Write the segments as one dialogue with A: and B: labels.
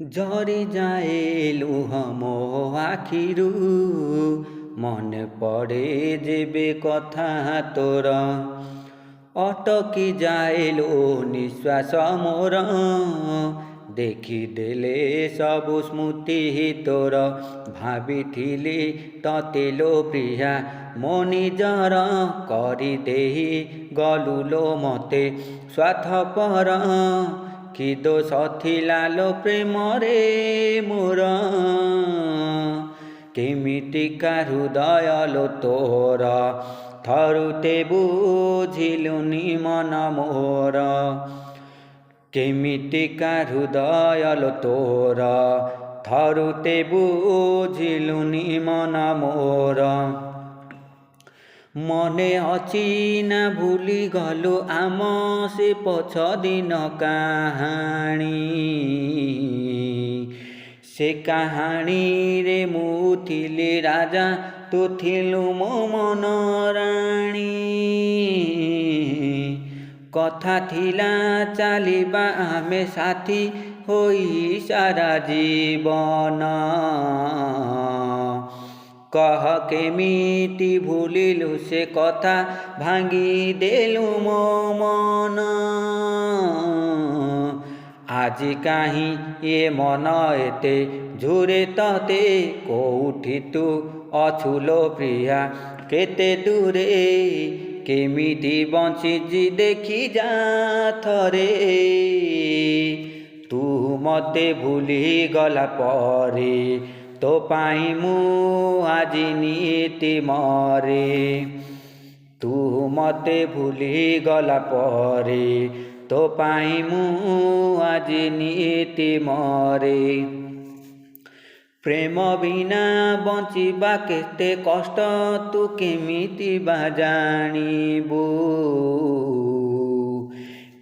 A: ঝরি যায় লুহ ମୋ ଆଖିରୁ ମନେ ପଡ଼େ ଯେବେ କଥା ତୋର ଅଟକି ଯାଏ ଲୋ ନିଶ୍ୱାସ ମୋର ଦେଖିଦେଲେ ସବୁ ସ୍ମୃତି ତୋର ଭାବିଥିଲି ତତେ ଲୋ ପ୍ରିୟା ମୋ ନିଜର କରିଦେଇ ଗଲୁ ଲୋ ମତେ ସ୍ୱାର୍ଥପର କି ଦୋଷ ଥିଲା ଲୋ ପ୍ରେମରେ ମୋର କେମିତିକା ହୃଦୟ ଲୋ ତୋର ଥରୁଟେ ବୁଝିଲୁନି ମନ ମୋର କେମିତିକା ହୃଦୟ ଲୋ ତୋର ଥରୁଟେ ବୁଝିଲୁନି ମନ ମୋର ମନେ ଅଛି ନା ଭୁଲି ଗଲୁ ଆମ ସେ ପଛ ଦିନ କାହାଣୀ ସେ କାହାଣୀରେ ମୁଁ ଥିଲି ରାଜା ତୁ ଥିଲୁ ମୋ ମନ ରାଣୀ କଥା ଥିଲା ଚାଲିବା ଆମେ ସାଥୀ ହୋଇ ସାରା ଜୀବନ କହ କେମିତି ଭୁଲିଲୁ ସେ କଥା ଭାଙ୍ଗିଦେଲୁ ମୋ ମନ ଆଜି କାହିଁ ଏ ମନ ଏତେ ଝୁରେ ତତେ କୋଉଠି ତୁ ଅଛୁ ଲୋ ପ୍ରିୟା କେତେ ଦୂରେ କେମିତି ବଞ୍ଚିଛି ଦେଖି ଯା ଥରେ ତୁ ମତେ ଭୁଲିଗଲା ପରେ ତୋ ପାଇଁ ମୁଁ ଆଜି ନିତି ମରେ ତୁ ମତେ ଭୁଲିଗଲା ପରେ ତୋ ପାଇଁ ମୁଁ ଆଜି ନିତି ମରେ ପ୍ରେମ ବିନା ବଞ୍ଚିବା କେତେ କଷ୍ଟ ତୁ କେମିତି ବା ଜାଣିବୁ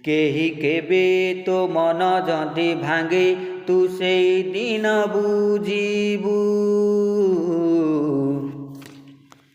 A: କେହି କେବେ ତୋ ମନ ଯଦି ଭାଙ୍ଗେ ତୁ ସେଇ ଦିନ ବୁଝିବୁ।